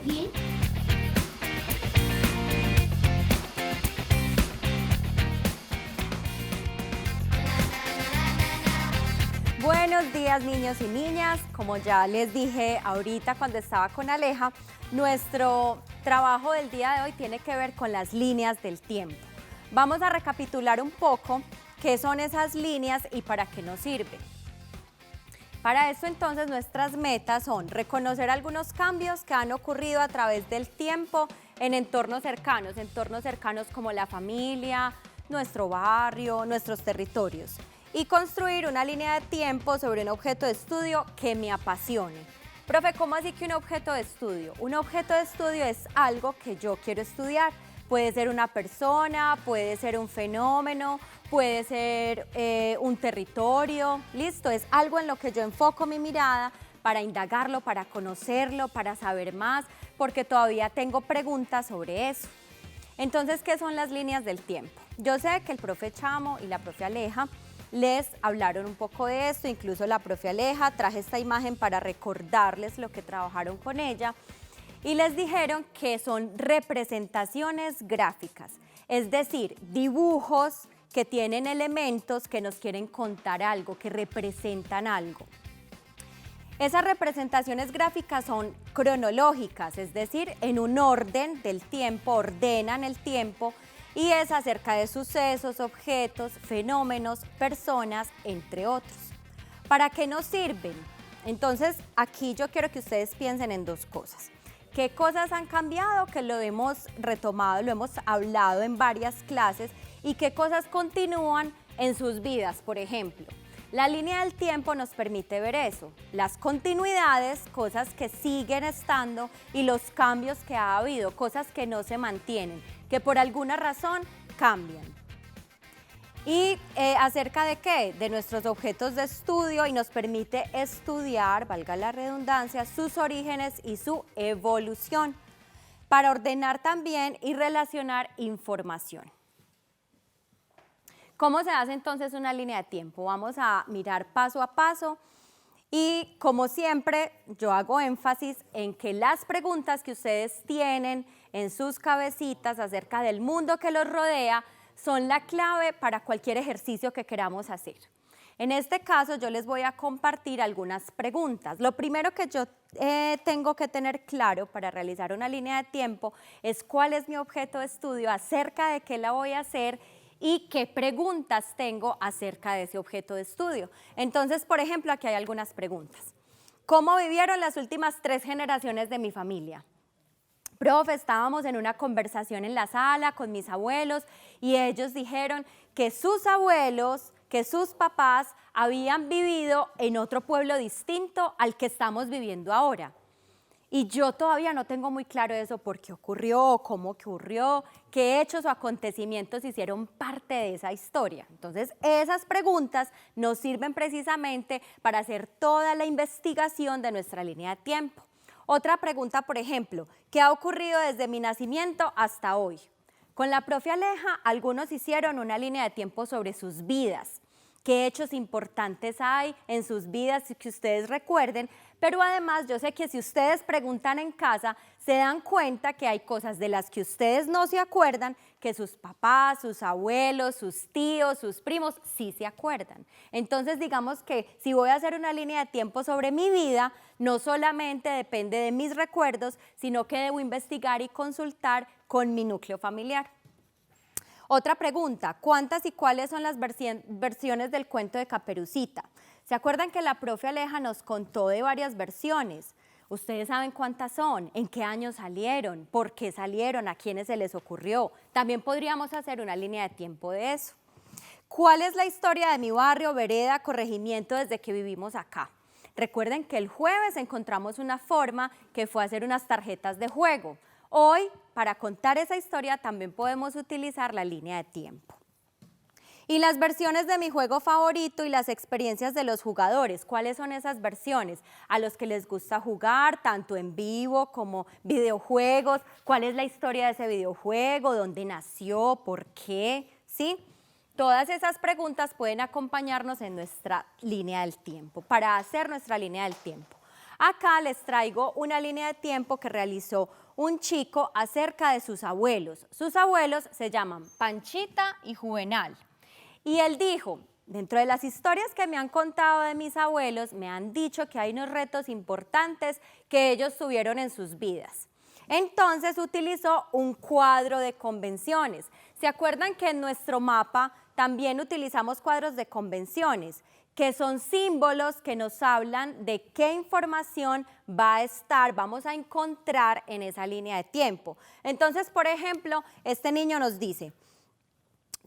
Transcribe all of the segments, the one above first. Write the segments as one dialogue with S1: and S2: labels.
S1: Bien.
S2: Buenos días, niños y niñas. Como ya les dije ahorita cuando estaba con Aleja, nuestro trabajo del día de hoy tiene que ver con las líneas del tiempo. Vamos a recapitular un poco qué son esas líneas y para qué nos sirven. Para esto entonces nuestras metas son reconocer algunos cambios que han ocurrido a través del tiempo en entornos cercanos como la familia, nuestro barrio, nuestros territorios, y construir una línea de tiempo sobre un objeto de estudio que me apasione. Profe, ¿cómo así que un objeto de estudio? Un objeto de estudio es algo que yo quiero estudiar. Puede ser una persona, puede ser un fenómeno, puede ser un territorio, listo, es algo en lo que yo enfoco mi mirada para indagarlo, para conocerlo, para saber más, porque todavía tengo preguntas sobre eso. Entonces, ¿qué son las líneas del tiempo? Yo sé que el profe Chamo y la profe Aleja les hablaron un poco de esto, incluso la profe Aleja, traje esta imagen para recordarles lo que trabajaron con ella. Y les dijeron que son representaciones gráficas, es decir, dibujos que tienen elementos que nos quieren contar algo, que representan algo. Esas representaciones gráficas son cronológicas, es decir, en un orden del tiempo, ordenan el tiempo y es acerca de sucesos, objetos, fenómenos, personas, entre otros. ¿Para qué nos sirven? Entonces, aquí yo quiero que ustedes piensen en dos cosas. ¿Qué cosas han cambiado? Que lo hemos retomado, lo hemos hablado en varias clases, y qué cosas continúan en sus vidas, por ejemplo. La línea del tiempo nos permite ver eso, las continuidades, cosas que siguen estando, y los cambios que ha habido, cosas que no se mantienen, que por alguna razón cambian. ¿Y acerca de qué? De nuestros objetos de estudio, y nos permite estudiar, valga la redundancia, sus orígenes y su evolución, para ordenar también y relacionar información. ¿Cómo se hace entonces una línea de tiempo? Vamos a mirar paso a paso y, como siempre, yo hago énfasis en que las preguntas que ustedes tienen en sus cabecitas acerca del mundo que los rodea son la clave para cualquier ejercicio que queramos hacer. En este caso, yo les voy a compartir algunas preguntas. Lo primero que yo tengo que tener claro para realizar una línea de tiempo es cuál es mi objeto de estudio, acerca de qué la voy a hacer y qué preguntas tengo acerca de ese objeto de estudio. Entonces, por ejemplo, aquí hay algunas preguntas. ¿Cómo vivieron las últimas 3 generaciones de mi familia? Profe, estábamos en una conversación en la sala con mis abuelos y ellos dijeron que sus abuelos, que sus papás habían vivido en otro pueblo distinto al que estamos viviendo ahora. Y yo todavía no tengo muy claro eso, por qué ocurrió, cómo ocurrió, qué hechos o acontecimientos hicieron parte de esa historia. Entonces, esas preguntas nos sirven precisamente para hacer toda la investigación de nuestra línea de tiempo. Otra pregunta, por ejemplo, ¿qué ha ocurrido desde mi nacimiento hasta hoy? Con la profe Aleja, algunos hicieron una línea de tiempo sobre sus vidas. ¿Qué hechos importantes hay en sus vidas que ustedes recuerden? Pero además yo sé que si ustedes preguntan en casa, se dan cuenta que hay cosas de las que ustedes no se acuerdan, que sus papás, sus abuelos, sus tíos, sus primos sí se acuerdan. Entonces, digamos que si voy a hacer una línea de tiempo sobre mi vida, no solamente depende de mis recuerdos, sino que debo investigar y consultar con mi núcleo familiar. Otra pregunta, ¿cuántas y cuáles son las versiones del cuento de Caperucita? ¿Se acuerdan que la profe Aleja nos contó de varias versiones? ¿Ustedes saben cuántas son? ¿En qué año salieron? ¿Por qué salieron? ¿A quiénes se les ocurrió? También podríamos hacer una línea de tiempo de eso. ¿Cuál es la historia de mi barrio, vereda, corregimiento desde que vivimos acá? Recuerden que el jueves encontramos una forma que fue hacer unas tarjetas de juego. Hoy, para contar esa historia, también podemos utilizar la línea de tiempo. Y las versiones de mi juego favorito y las experiencias de los jugadores. ¿Cuáles son esas versiones? A los que les gusta jugar, tanto en vivo como videojuegos. ¿Cuál es la historia de ese videojuego? ¿Dónde nació? ¿Por qué? ¿Sí? Todas esas preguntas pueden acompañarnos en nuestra línea del tiempo, para hacer nuestra línea del tiempo. Acá les traigo una línea de tiempo que realizó un chico acerca de sus abuelos. Sus abuelos se llaman Panchita y Juvenal. Y él dijo, dentro de las historias que me han contado de mis abuelos, me han dicho que hay unos retos importantes que ellos tuvieron en sus vidas. Entonces utilizó un cuadro de convenciones. ¿Se acuerdan que en nuestro mapa también utilizamos cuadros de convenciones, que son símbolos que nos hablan de qué información vamos a encontrar en esa línea de tiempo? Entonces, por ejemplo, este niño nos dice,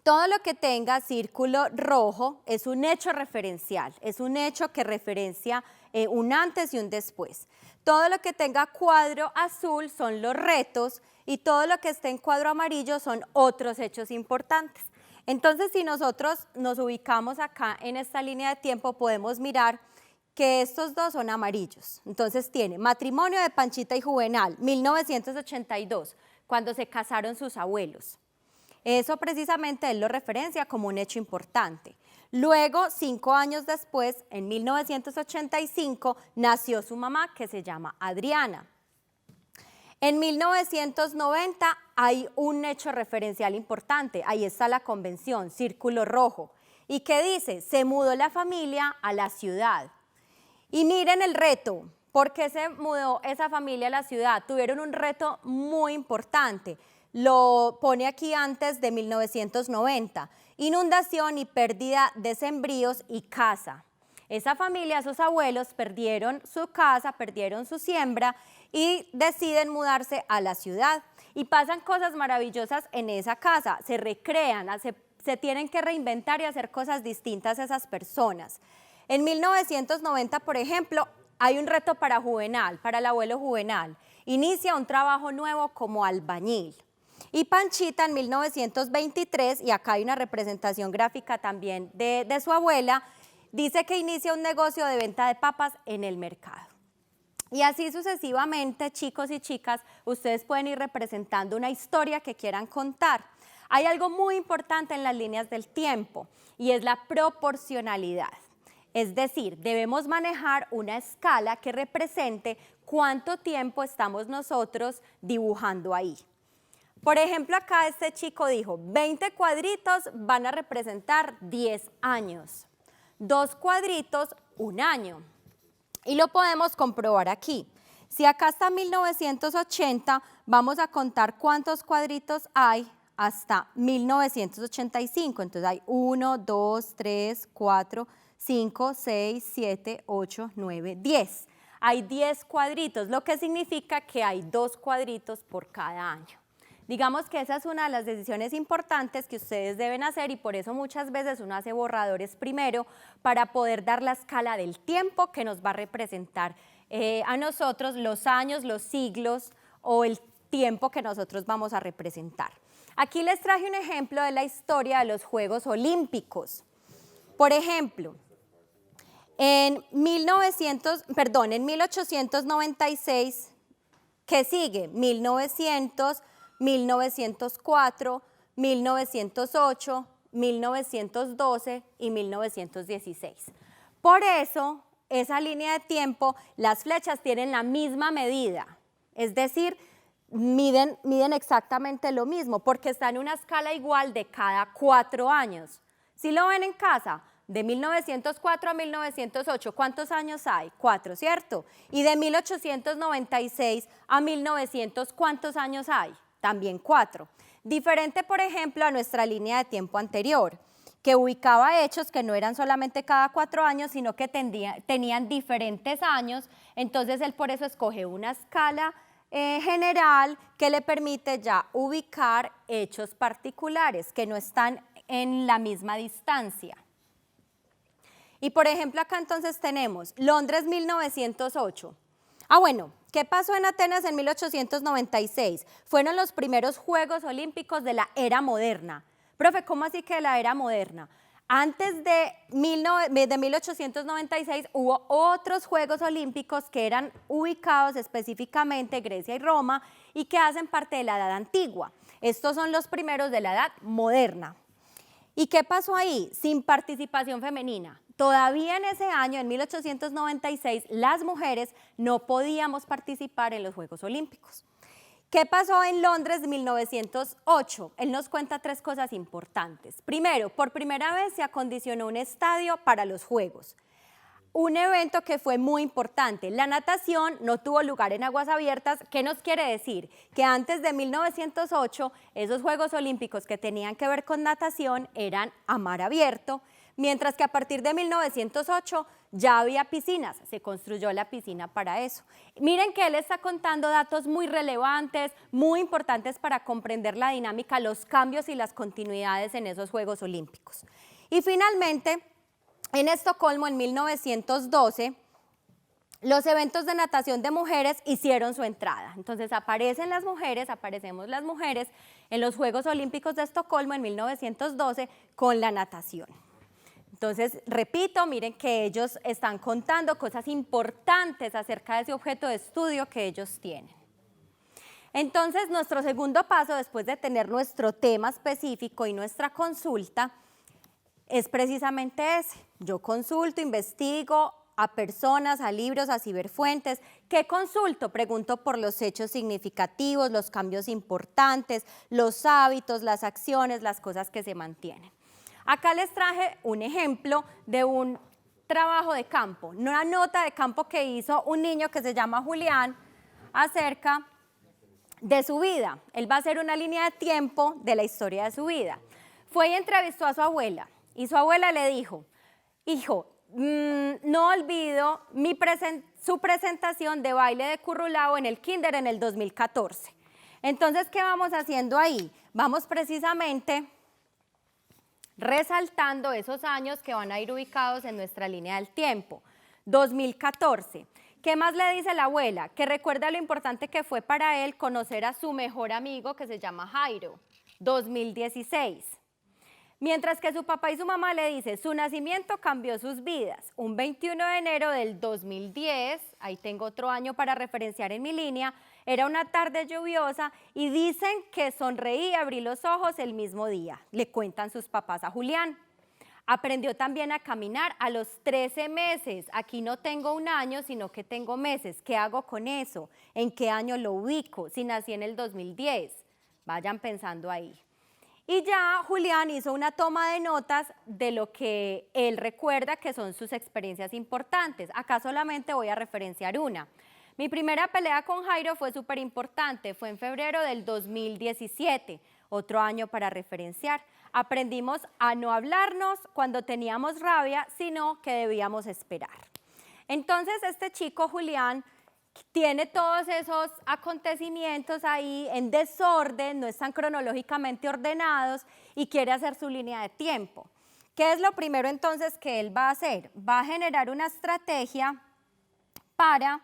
S2: todo lo que tenga círculo rojo es un hecho referencial, es un hecho que referencia un antes y un después. Todo lo que tenga cuadro azul son los retos y todo lo que esté en cuadro amarillo son otros hechos importantes. Entonces, si nosotros nos ubicamos acá en esta línea de tiempo, podemos mirar que estos dos son amarillos. Entonces tiene matrimonio de Panchita y Juvenal, 1982, cuando se casaron sus abuelos. Eso precisamente él lo referencia como un hecho importante. Luego, 5 años después, en 1985, nació su mamá, que se llama Adriana. En 1990 hay un hecho referencial importante, ahí está la convención, círculo rojo. ¿Y qué dice? Se mudó la familia a la ciudad. Y miren el reto, ¿por qué se mudó esa familia a la ciudad? Tuvieron un reto muy importante. Lo pone aquí antes de 1990, inundación y pérdida de sembríos y casa. Esa familia, sus abuelos, perdieron su casa, perdieron su siembra y deciden mudarse a la ciudad. Y pasan cosas maravillosas en esa casa, se recrean, se tienen que reinventar y hacer cosas distintas a esas personas. En 1990, por ejemplo, hay un reto para Juvenal, para el abuelo Juvenal. Inicia un trabajo nuevo como albañil. Y Panchita en 1923, y acá hay una representación gráfica también de su abuela, dice que inicia un negocio de venta de papas en el mercado. Y así sucesivamente, chicos y chicas, ustedes pueden ir representando una historia que quieran contar. Hay algo muy importante en las líneas del tiempo y es la proporcionalidad. Es decir, debemos manejar una escala que represente cuánto tiempo estamos nosotros dibujando ahí. Por ejemplo, acá este chico dijo, 20 cuadritos van a representar 10 años, 2 cuadritos, 1 año. Y lo podemos comprobar aquí. Si acá está 1980, vamos a contar cuántos cuadritos hay hasta 1985. Entonces hay 1, 2, 3, 4, 5, 6, 7, 8, 9, 10. Hay 10 cuadritos, lo que significa que hay 2 cuadritos por cada año. Digamos que esa es una de las decisiones importantes que ustedes deben hacer y por eso muchas veces uno hace borradores primero para poder dar la escala del tiempo que nos va a representar a nosotros los años, los siglos o el tiempo que nosotros vamos a representar. Aquí les traje un ejemplo de la historia de los Juegos Olímpicos. Por ejemplo, en 1896, ¿qué sigue? 1900, 1904, 1908, 1912 y 1916. Por eso, esa línea de tiempo, las flechas tienen la misma medida, es decir, miden exactamente lo mismo, porque está en una escala igual de cada 4 años. Si lo ven en casa, de 1904 a 1908, ¿cuántos años hay? 4, ¿cierto? Y de 1896 a 1900, ¿cuántos años hay? También 4. Diferente, por ejemplo, a nuestra línea de tiempo anterior, que ubicaba hechos que no eran solamente cada 4 años, sino que tenían diferentes años. Entonces, él por eso escoge una escala general que le permite ya ubicar hechos particulares que no están en la misma distancia. Y, por ejemplo, acá entonces tenemos Londres 1908. Bueno, ¿qué pasó en Atenas en 1896? Fueron los primeros Juegos Olímpicos de la era moderna. Profe, ¿cómo así que de la era moderna? Antes de 1896 hubo otros Juegos Olímpicos que eran ubicados específicamente en Grecia y Roma y que hacen parte de la edad antigua. Estos son los primeros de la edad moderna. ¿Y qué pasó ahí? Sin participación femenina. Todavía en ese año, en 1896, las mujeres no podíamos participar en los Juegos Olímpicos. ¿Qué pasó en Londres de 1908? Él nos cuenta 3 cosas importantes. Primero, por primera vez se acondicionó un estadio para los Juegos. Un evento que fue muy importante. La natación no tuvo lugar en aguas abiertas. ¿Qué nos quiere decir? Que antes de 1908, esos Juegos Olímpicos que tenían que ver con natación eran a mar abierto, mientras que a partir de 1908 ya había piscinas, se construyó la piscina para eso. Miren que él está contando datos muy relevantes, muy importantes para comprender la dinámica, los cambios y las continuidades en esos Juegos Olímpicos. Y finalmente, en Estocolmo, en 1912, los eventos de natación de mujeres hicieron su entrada. Entonces aparecemos las mujeres en los Juegos Olímpicos de Estocolmo en 1912 con la natación. Entonces, repito, miren que ellos están contando cosas importantes acerca de ese objeto de estudio que ellos tienen. Entonces, nuestro segundo paso, después de tener nuestro tema específico y nuestra consulta, es precisamente ese. Yo consulto, investigo a personas, a libros, a ciberfuentes. ¿Qué consulto? Pregunto por los hechos significativos, los cambios importantes, los hábitos, las acciones, las cosas que se mantienen. Acá les traje un ejemplo de un trabajo de campo, una nota de campo que hizo un niño que se llama Julián acerca de su vida. Él va a hacer una línea de tiempo de la historia de su vida. Fue y entrevistó a su abuela y su abuela le dijo, hijo, no olvido su presentación de baile de currulao en el kinder en el 2014. Entonces, ¿qué vamos haciendo ahí? Vamos precisamente resaltando esos años que van a ir ubicados en nuestra línea del tiempo. 2014. ¿Qué más le dice la abuela? Que recuerda lo importante que fue para él conocer a su mejor amigo que se llama Jairo. 2016. Mientras que su papá y su mamá le dicen, su nacimiento cambió sus vidas. Un 21 de enero del 2010, ahí tengo otro año para referenciar en mi línea, era una tarde lluviosa y dicen que sonreí y abrí los ojos el mismo día, le cuentan sus papás a Julián. Aprendió también a caminar a los 13 meses. Aquí no tengo un año, sino que tengo meses. ¿Qué hago con eso? ¿En qué año lo ubico? Si nací en el 2010. Vayan pensando ahí. Y ya Julián hizo una toma de notas de lo que él recuerda que son sus experiencias importantes. Acá solamente voy a referenciar una. Mi primera pelea con Jairo fue súper importante, fue en febrero del 2017, otro año para referenciar. Aprendimos a no hablarnos cuando teníamos rabia, sino que debíamos esperar. Entonces, este chico, Julián, tiene todos esos acontecimientos ahí en desorden, no están cronológicamente ordenados y quiere hacer su línea de tiempo. ¿Qué es lo primero entonces que él va a hacer? Va a generar una estrategia para,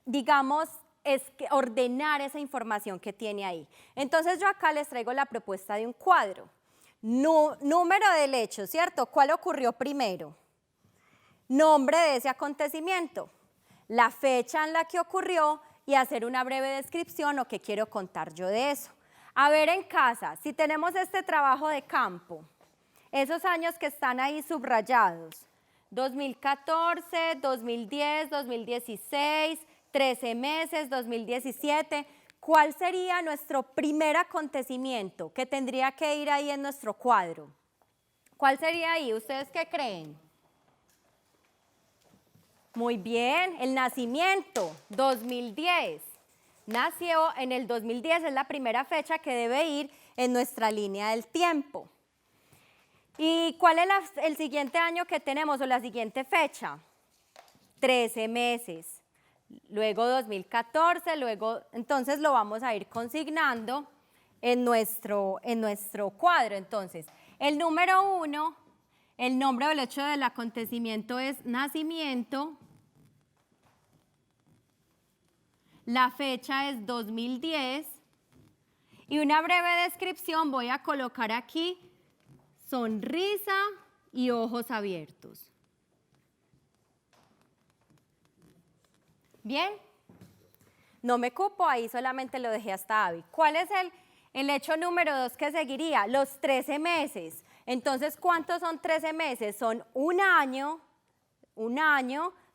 S2: digamos, ordenar esa información que tiene ahí. Entonces yo acá les traigo la propuesta de un cuadro. Número del hecho, ¿cierto? ¿Cuál ocurrió primero? Nombre de ese acontecimiento, la fecha en la que ocurrió y hacer una breve descripción o qué quiero contar yo de eso. A ver en casa, si tenemos este trabajo de campo, esos años que están ahí subrayados, 2014, 2010, 2016, 13 meses, 2017, ¿cuál sería nuestro primer acontecimiento que tendría que ir ahí en nuestro cuadro? ¿Cuál sería ahí? ¿Ustedes qué creen? Muy bien, el nacimiento, 2010. Nació en el 2010, es la primera fecha que debe ir en nuestra línea del tiempo. ¿Y cuál es el siguiente año que tenemos o la siguiente fecha? 13 meses. Luego 2014, luego, entonces lo vamos a ir consignando en nuestro cuadro. Entonces, el número 1, el nombre o el hecho del acontecimiento es nacimiento. La fecha es 2010 y una breve descripción voy a colocar aquí, sonrisa y ojos abiertos. ¿Bien? No me cupo, ahí solamente lo dejé hasta Avi. ¿Cuál es el hecho número 2 que seguiría? Los 13 meses. Entonces, ¿cuántos son 13 meses? Son un año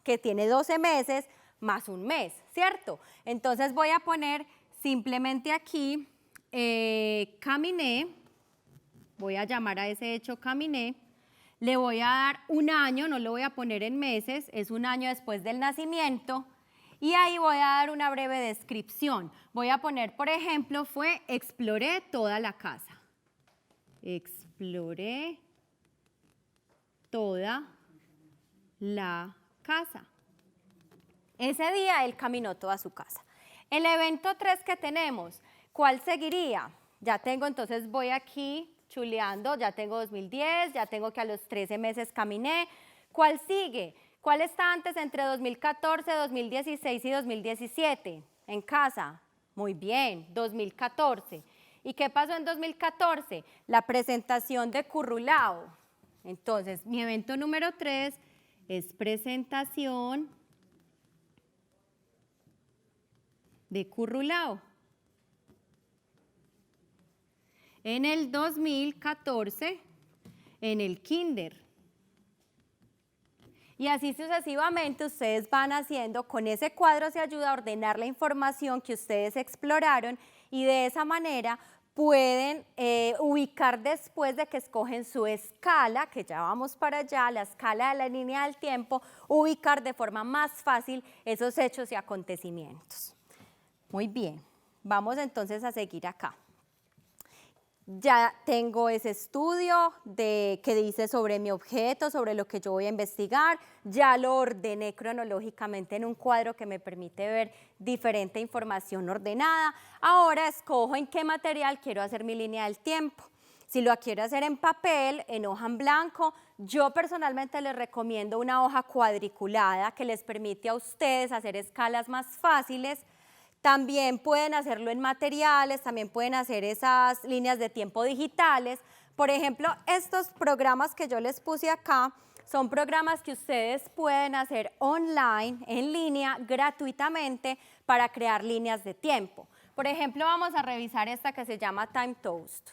S2: que tiene 12 meses más un mes, ¿cierto? Entonces voy a poner simplemente aquí, caminé, voy a llamar a ese hecho caminé, le voy a dar un año, no lo voy a poner en meses, es un año después del nacimiento, y ahí voy a dar una breve descripción. Voy a poner, por ejemplo, exploré toda la casa. Exploré toda la casa. Ese día él caminó toda su casa. El evento 3 que tenemos, ¿cuál seguiría? Ya tengo, entonces voy aquí chuleando, ya tengo 2010, ya tengo que a los 13 meses caminé. ¿Cuál sigue? ¿Cuál está antes entre 2014, 2016 y 2017? En casa. Muy bien, 2014. ¿Y qué pasó en 2014? La presentación de Currulao. Entonces, mi evento número 3 es presentación de Currulao. En el 2014, en el kinder. Y así sucesivamente ustedes van haciendo, con ese cuadro se ayuda a ordenar la información que ustedes exploraron y de esa manera pueden ubicar después de que escogen su escala, que ya vamos para allá, la escala de la línea del tiempo, ubicar de forma más fácil esos hechos y acontecimientos. Muy bien, vamos entonces a seguir acá. Ya tengo ese estudio que dice sobre mi objeto, sobre lo que yo voy a investigar, ya lo ordené cronológicamente en un cuadro que me permite ver diferente información ordenada. Ahora escojo en qué material quiero hacer mi línea del tiempo. Si lo quiero hacer en papel, en hoja en blanco, yo personalmente les recomiendo una hoja cuadriculada que les permite a ustedes hacer escalas más fáciles. También pueden hacerlo en materiales, también pueden hacer esas líneas de tiempo digitales. Por ejemplo, estos programas que yo les puse acá son programas que ustedes pueden hacer online, en línea, gratuitamente para crear líneas de tiempo. Por ejemplo, vamos a revisar esta que se llama Time Toast.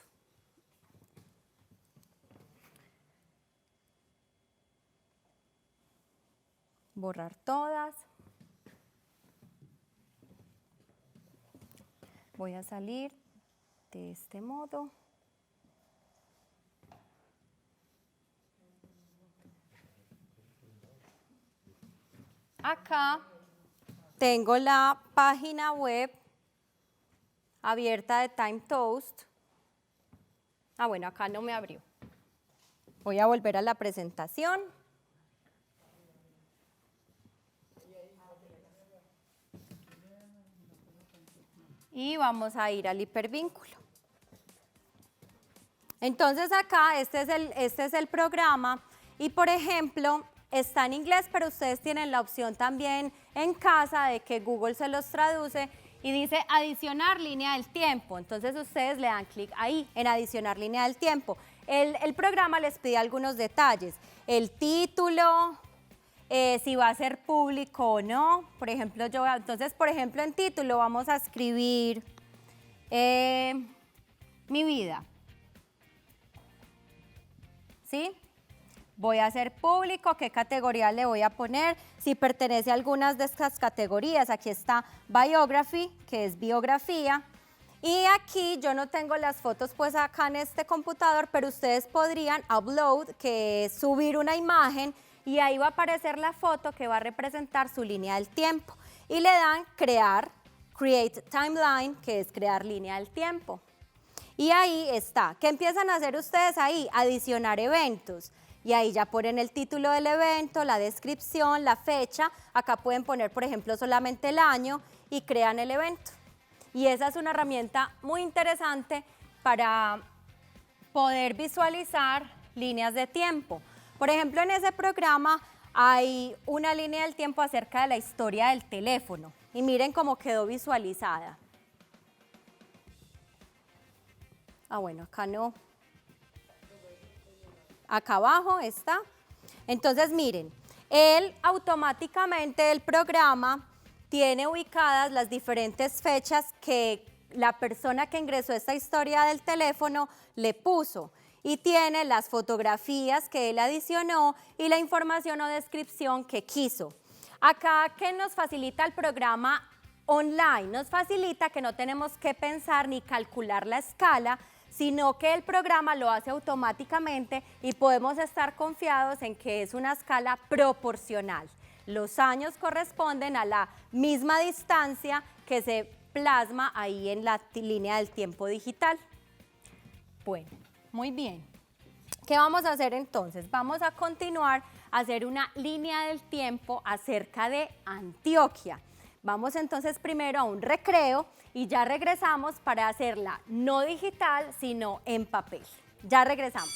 S2: Borrar todas. Voy a salir de este modo. Acá tengo la página web abierta de Time Toast. Bueno, acá no me abrió. Voy a volver a la presentación. Y vamos a ir al hipervínculo. Entonces acá, este es el programa y por ejemplo, está en inglés, pero ustedes tienen la opción también en casa de que Google se los traduce y dice adicionar línea del tiempo. Entonces ustedes le dan clic ahí en adicionar línea del tiempo. El programa les pide algunos detalles, el título, si va a ser público o no. Por ejemplo, entonces, por ejemplo, en título vamos a escribir mi vida. ¿Sí? Voy a hacer público, qué categoría le voy a poner, si pertenece a algunas de estas categorías. Aquí está Biography, que es biografía. Y aquí yo no tengo las fotos pues acá en este computador, pero ustedes podrían upload, que es subir una imagen, y ahí va a aparecer la foto que va a representar su línea del tiempo. Y le dan crear, create timeline, que es crear línea del tiempo. Y ahí está. ¿Qué empiezan a hacer ustedes ahí? Adicionar eventos. Y ahí ya ponen el título del evento, la descripción, la fecha. Acá pueden poner, por ejemplo, solamente el año y crean el evento. Y esa es una herramienta muy interesante para poder visualizar líneas de tiempo. Por ejemplo, en ese programa hay una línea del tiempo acerca de la historia del teléfono. Y miren cómo quedó visualizada. Bueno, acá no. Acá abajo está. Entonces, miren, automáticamente el programa tiene ubicadas las diferentes fechas que la persona que ingresó esta historia del teléfono le puso. y tiene las fotografías que él adicionó y la información o descripción que quiso. Acá, ¿qué nos facilita el programa online? Nos facilita que no tenemos que pensar ni calcular la escala, sino que el programa lo hace automáticamente y podemos estar confiados en que es una escala proporcional. Los años corresponden a la misma distancia que se plasma ahí en la línea del tiempo digital. Bueno, muy bien. ¿Qué vamos a hacer entonces? Vamos a continuar a hacer una línea del tiempo acerca de Antioquia. Vamos entonces primero a un recreo y ya regresamos para hacerla no digital, sino en papel. Ya regresamos.